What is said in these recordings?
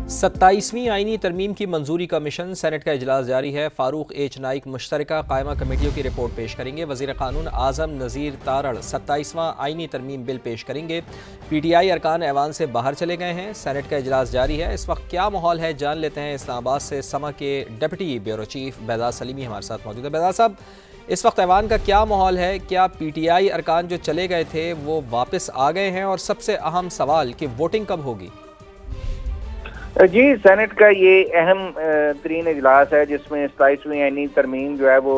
27वीं आईनी तरमीम की मंजूरी का मिशन सेनेट का इजलास जारी है। फारूक एच नाइक मुश्तरका कायमा कमेटियों की रिपोर्ट पेश करेंगे। वज़ीर क़ानून आज़म नज़ीर तारड़ 27वां आईनी तरमीम बिल पेश करेंगे। PTI अरकान ऐवान से बाहर चले गए हैं। सेनेट का इजलास जारी है। इस वक्त क्या माहौल है जान लेते हैं। इस्लामाबाद से समा के deputy bureau chief Behzad Salimi हमारे साथ मौजूद है। बेहजाद साहब, इस वक्त ऐवान का क्या माहौल है? क्या PTI अरकान जो चले गए थे वो वापस आ गए हैं? और सबसे अहम सवाल कि वोटिंग कब होगी? जी, सेनेट का ये अहम तरीन इजलास है जिसमें 27वीं आईनी तरमीम जो है वो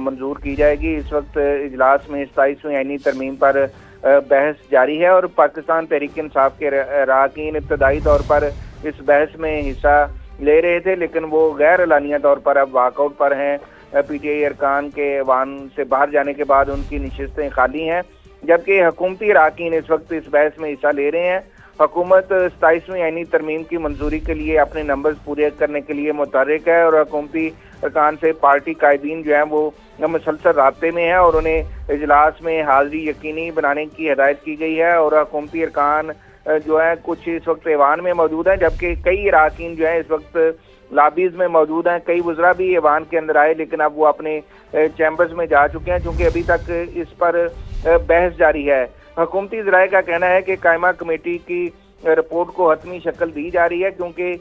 मंजूर की जाएगी। इस वक्त इजलास में 27वीं आईनी तरमीम पर बहस जारी है और पाकिस्तान तहरीक इंसाफ के अरकान इब्तदाई तौर पर इस बहस में हिस्सा ले रहे थे, लेकिन वो गैर एलानिया तौर पर अब वॉकआउट पर हैं। PTI अरकान के ऐवान से बाहर जाने के बाद उनकी नशिस्तें खाली हैं, जबकि हुकूमती अरकान इस वक्त इस बहस में हिस्सा ले रहे हैं। हुकूमत 27वीं आईनी तरमीम की मंजूरी के लिए अपने नंबर्स पूरे करने के लिए मुतहर्रिक है और हुकूमती अरकान से पार्टी कायदीन जो हैं वो मुसलसल राब्ते में है और उन्हें इजलास में हाजिरी यकीनी बनाने की हिदायत की गई है। और हुकूमती अरकान जो है कुछ इस वक्त ऐवान में मौजूद हैं, जबकि कई अरकान जो हैं इस वक्त लॉबीज में मौजूद हैं। कई वज़रा भी ऐवान के अंदर आए, लेकिन अब वो अपने चैम्बर्स में जा चुके हैं क्योंकि अभी तक इस पर बहस जारी है। हुकूमती ज़राए का कहना है कि कायमा कमेटी की रिपोर्ट को हतमी शक्ल दी जा रही है क्योंकि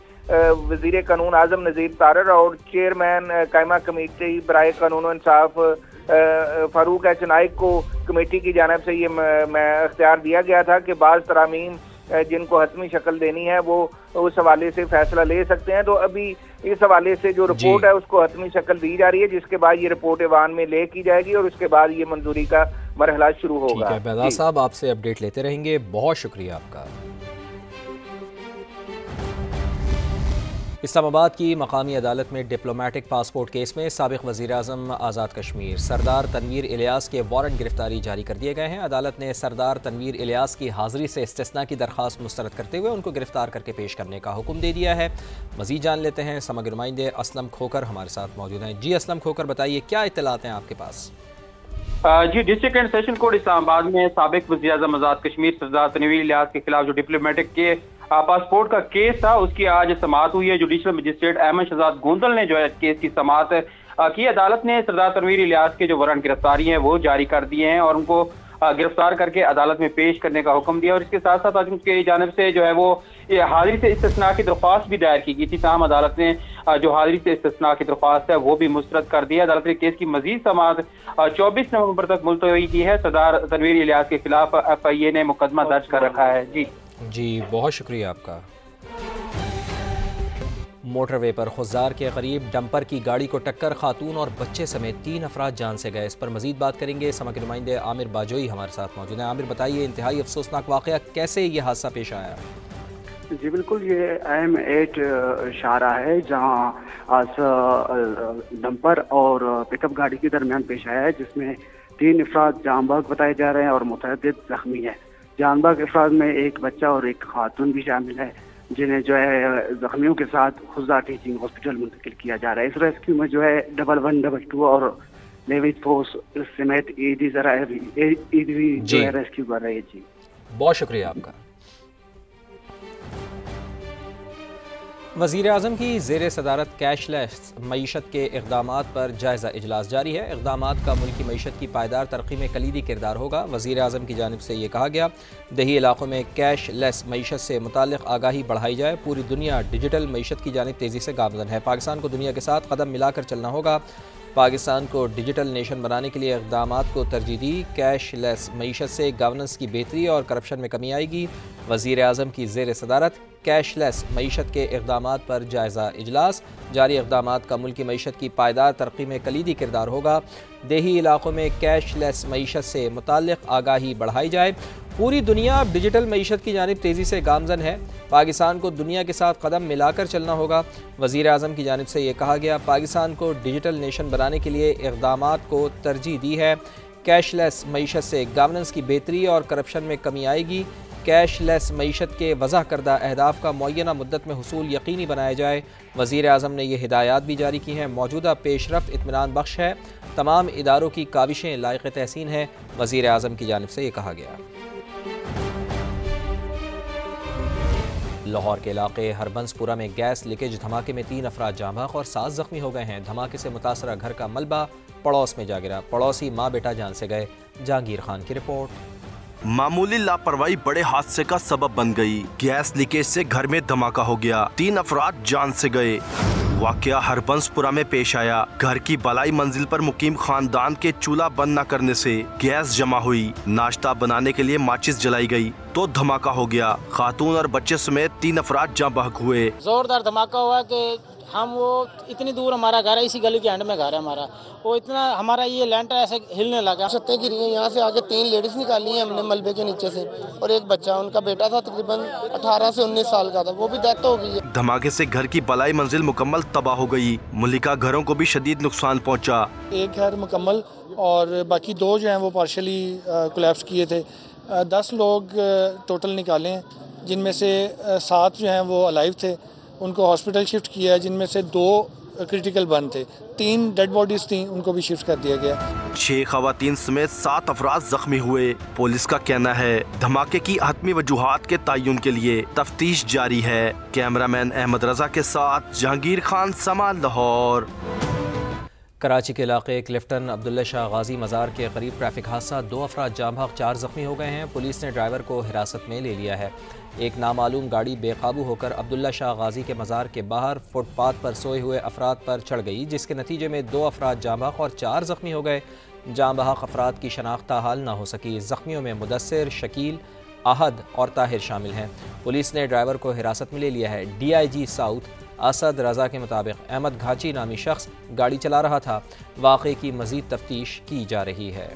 वज़ीर कानून आज़म नज़ीर तारड़ और चेयरमैन कायमा कमेटी बराए कानून इंसाफ फारूक एच नाइक को कमेटी की जानिब से ये इख्तियार दिया गया था कि बाज़ तरामीम जिनको हतमी शक्ल देनी है वो उस हवाले से फैसला ले सकते हैं। तो अभी इस हवाले से जो रिपोर्ट है उसको हतमी शक्ल दी जा रही है, जिसके बाद ये रिपोर्ट ऐवान में ले की जाएगी और उसके बाद ये मंजूरी का मरहला शुरू होगा। ठीक है बेहजाद साहब, आपसे अपडेट लेते रहेंगे। बहुत शुक्रिया आपका। इस्लामाबाद की मकामी अदालत में डिप्लोमेटिक पासपोर्ट केस में साबिक वज़ीर आज़म आज़ाद कश्मीर सरदार तनवीर इलियास के वारंट गिरफ्तारी जारी कर दिए गए हैं। अदालत ने सरदार तनवीर इलियास की हाज़िरी से इस्तिस्ना की दरख्वास्त मुस्तरद करते हुए उनको गिरफ्तार करके पेश करने का हुक्म दे दिया है। मज़ीद जान लेते हैं। समग्र नुमाइंदे असलम खोकर हमारे साथ मौजूद हैं। जी असलम खोकर, बताइए क्या इत्तलात हैं आपके पास? जी, district and session court Islamabad में साबिक वज़ीर आज़म आज़ाद कश्मीर सरदार तनवीर इलियास के खिलाफ जो डिप्लोमेटिक के पासपोर्ट का केस था उसकी आज समाअत हुई है। जुडिशल मजिस्ट्रेट अहमद शहजाद गोंदल ने जो है केस की समाअत की। अदालत ने सरदार तनवीर इलियास के जो वारंट गिरफ्तारी हैं वो जारी कर दिए हैं और उनको गिरफ्तार करके अदालत में पेश करने का हुक्म दिया और इसके साथ साथ आज उनकी जानिब से जो है वो हाजिरी से इस्तिस्ना की दरख्वास्त भी दायर की गई थी। ताहम अदालत ने जो हाजिरी से इस्तिस्ना की दरख्वास्त है वो भी मुस्तरद कर दी है। अदालत ने केस की मजीद समाअत 24 नवंबर तक मुलतवी की है। सरदार तनवीर इलियास के खिलाफ FIA ने मुकदमा दर्ज कर रखा है। जी, बहुत शुक्रिया आपका। मोटरवे पर खुजार के करीब डंपर की गाड़ी को टक्कर, खातून और बच्चे समेत 3 अफराद जान से गए। इस पर मजीद बात करेंगे। समा के नुमाइंदे आमिर बाजोई हमारे साथ मौजूद हैं। आमिर, बताइए इंतहाई अफसोसनाक वाक़या, कैसे ये हादसा पेश आया? जी बिल्कुल, ये M8 शाहराह है जहाँ डंपर और पिकअप गाड़ी के दरमियान पेश आया है, जिसमें 3 अफराद जांबाग बताए जा रहे हैं और मुतअद्दिद जख्मी है। जांबाग अफराद में एक बच्चा और एक खातून भी शामिल है, जिन्हें जो है जख्मियों के साथ खुदा टीचिंग हॉस्पिटल मुंतकिल किया जा रहा है। इस रेस्क्यू में जो है 1112 और लेविस फोर्स समेत ईदी भी जो है रेस्क्यू कर रही है। जी, बहुत शुक्रिया आपका। वज़ीर आज़म की ज़ेर सदारत कैशलेस मईशत के इक़दामात पर जायज़ा इजलास जारी है। इक़दामात का मुल्की मईशत की पायदार तरक्की में कलीदी किरदार होगा। वज़ीर आज़म की जानिब से ये कहा गया, देही इलाकों में कैशलेस मईशत से मुताल्लिक़ आगाही बढ़ाई जाए। पूरी दुनिया डिजिटल मईशत की जानिब तेज़ी से गामज़न है। पाकिस्तान को दुनिया के साथ कदम मिलाकर चलना होगा। पाकिस्तान को डिजिटल नेशन बनाने के लिए इक़दामात को तरजीह दी। कैशलेस मईशत से गवर्नेंस की बेहतरी और करप्शन में कमी आएगी। वज़ीर आज़म की ज़ेर सदारत कैशलेस मईशत के इक़दामात पर जायज़ा इजलास जारी। इक़दामात का मुल्की मईशत की पायदार तरक्की में कलीदी किरदार होगा। देही इलाकों में कैशलेस मईशत से मुताल्लिक़ आगाही बढ़ाई जाए। पूरी दुनिया अब डिजिटल मईशत की जानिब तेज़ी से गामज़न है। पाकिस्तान को दुनिया के साथ कदम मिलाकर चलना होगा। वज़ीर आज़म की जानिब से ये कहा गया, पाकिस्तान को डिजिटल नेशन बनाने के लिए इक़दामात को तरजीह दी है। कैशलेस मईशत से गवर्नेंस की बेहतरी और करप्शन में कमी आएगी। कैशलेस मईशत के वज़ा करदा अहदाफ का मुअय्यना मुद्दत में हुसूल यकीनी बनाया जाए। वज़ीर आज़म ने ये हिदायत भी जारी की हैं। मौजूदा पेशरफ्त इत्मीनान बख्श है। तमाम इदारों की काविशें लायक़ तहसीन हैं। वज़ीर आज़म की जानिब से ये कहा गया। لاہور کے علاقے ہربنس پورہ میں گیس لیکیج دھماکے میں 3 افراد جاں بحق اور 7 زخمی ہو گئے ہیں۔ دھماکے سے متاثرہ گھر کا ملبہ پڑوس میں جا گرا، پڑوسی ماں بیٹا جان سے گئے۔ جہانگیر خان کی رپورٹ۔ معمولی لاپرواہی بڑے حادثے کا سبب بن گئی، گیس لیکیج سے گھر میں دھماکہ ہو گیا، 3 افراد جان سے گئے۔ واقعہ ہربنس پورہ میں پیش آیا۔ گھر کی بالائی منزل پر مقیم خاندان کے چولہا بند نہ کرنے سے گیس جمع ہوئی، ناشتہ بنانے کے لیے ماچس جلائی گئی تو دھماکہ ہو گیا، خاتون اور بچے سمیت 3 افراد جاں بحق ہوئے۔ زوردار دھماکہ ہوا کہ ہم وہ اتنی دور ہمارا گھر ہے، اسی گلی کے اینڈ میں گھر ہے ہمارا، وہ اتنا ہمارا یہ لینٹر ایسے ہلنے لگا، چھتیں گری ہیں، یہاں سے آگے 3 لیڈیز نکالی ہیں ہم نے ملبے کے نیچے سے، اور ایک بچہ، ان کا بیٹا تھا تقریباً 18 سے 19 سال کا تھا، وہ بھی ڈیتھ ہو گئی ہے۔ دھماکے سے گھر کی بالائی منزل مکمل تباہ ہو گئی، ملکہ گھروں کو بھی شدید نقصان پہنچا۔ ایک گھر مکمل اور باقی 2 جو ہیں وہ پارشلی کولیپس کیے تھے۔ 10 لوگ ٹوٹل نکالے ہیں، جن میں سے 7 جو ہیں وہ الائیو تھے، ان کو ہاسپٹل شفٹ کیا ہے، جن میں سے 2 کرٹیکل بند تھے، 3 ڈیڈ باڈیز تھیں، ان کو بھی شفٹ کر دیا گیا۔ 6 خواتین سمیت 7 افراد زخمی ہوئے۔ پولیس کا کہنا ہے دھماکے کی حتمی وجوہات کے تعین کے لیے تفتیش جاری ہے۔ کیمرہ مین احمد رضا کے ساتھ جہانگیر خان، سما، لاہور۔ کراچی کے علاقے کلفٹن عبداللہ شاہ غازی مزار کے قریب ٹریفک حادثہ، 2 افراد جاں بحق، 4 زخمی ہو گئے ہیں۔ پولیس نے ڈرائیور کو حراست میں لے لیا ہے۔ ایک نامعلوم گاڑی بے قابو ہو کر عبداللہ شاہ غازی کے مزار کے باہر فٹ پاتھ پر سوئے ہوئے افراد پر چڑھ گئی، جس کے نتیجے میں 2 افراد جاں بحق اور 4 زخمی ہو گئے۔ جاں بحق افراد کی شناخت تاحال نہ ہو سکی۔ زخمیوں میں مدثر، شکیل، احد اور طاہر شامل ہیں۔ پولیس نے ڈرائیور کو حراست میں لے لیا ہے۔ DIG ساؤتھ اسد رضا کے مطابق احمد گھاچی نامی شخص گاڑی چلا رہا تھا۔ واقعے کی مزید تفتیش کی جا رہی ہے۔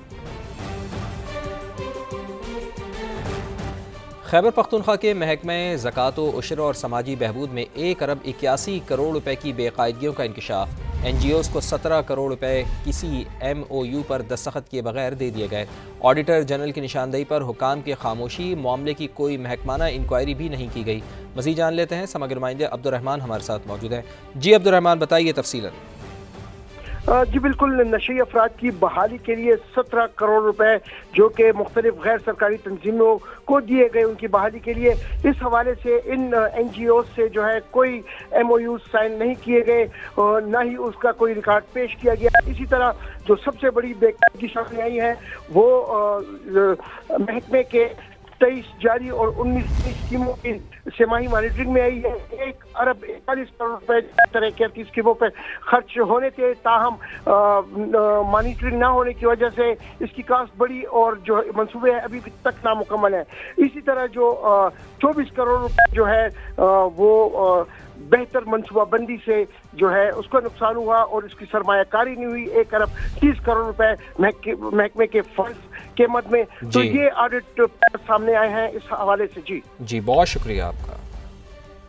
خیبر پختونخوا کے محکمہ زکوٰۃ و عشر اور سماجی بہبود میں 1 ارب 81 کروڑ روپے کی بے قاعدگیوں کا انکشاف۔ NGOs کو 17 کروڑ روپے کسی MOU پر دستخط کیے بغیر دے دیے گئے۔ آڈیٹر جنرل کی نشاندہی پر حکام کی خاموشی، معاملے کی کوئی محکمانہ انکوائری بھی نہیں کی گئی۔ مزید جان لیتے ہیں، سماجی نمائندے عبدالرحمان ہمارے ساتھ موجود ہیں۔ جی عبدالرحمان، بتائیے تفصیلاً۔ جی بالکل، نشئی افراد کی بحالی کے لیے 17 کروڑ روپے جو کہ مختلف غیر سرکاری تنظیموں کو دیے گئے، ان کی بحالی کے لیے، اس حوالے سے ان NGOs سے جو ہے کوئی MOU سائن نہیں کیے گئے، نہ ہی اس کا کوئی ریکارڈ پیش کیا گیا۔ اسی طرح جو سب سے بڑی بے قاعدگی سامنے آئی ہے وہ محکمے کے 23 جاری اور 19 اسکیموں کی سماہی مانیٹرنگ میں آئی ہے۔ 1 ارب 41 کروڑ روپے طرح کی اسکیموں پہ خرچ ہونے تھے، تاہم مانیٹرنگ نہ ہونے کی وجہ سے اس کی کاسٹ بڑی اور جو منصوبے ہیں ابھی تک نامکمل ہیں۔ اسی طرح جو 24 کروڑ روپے جو ہے وہ بہتر منصوبہ بندی سے جو ہے اس کو نقصان ہوا اور اس کی سرمایہ کاری نہیں ہوئی۔ 1 ارب 30 کروڑ روپے محکمے کے فنڈز کے مد میں، تو یہ آڈٹ سامنے آئے ہیں اس حوالے سے۔ جی بہت شکریہ آپ کا۔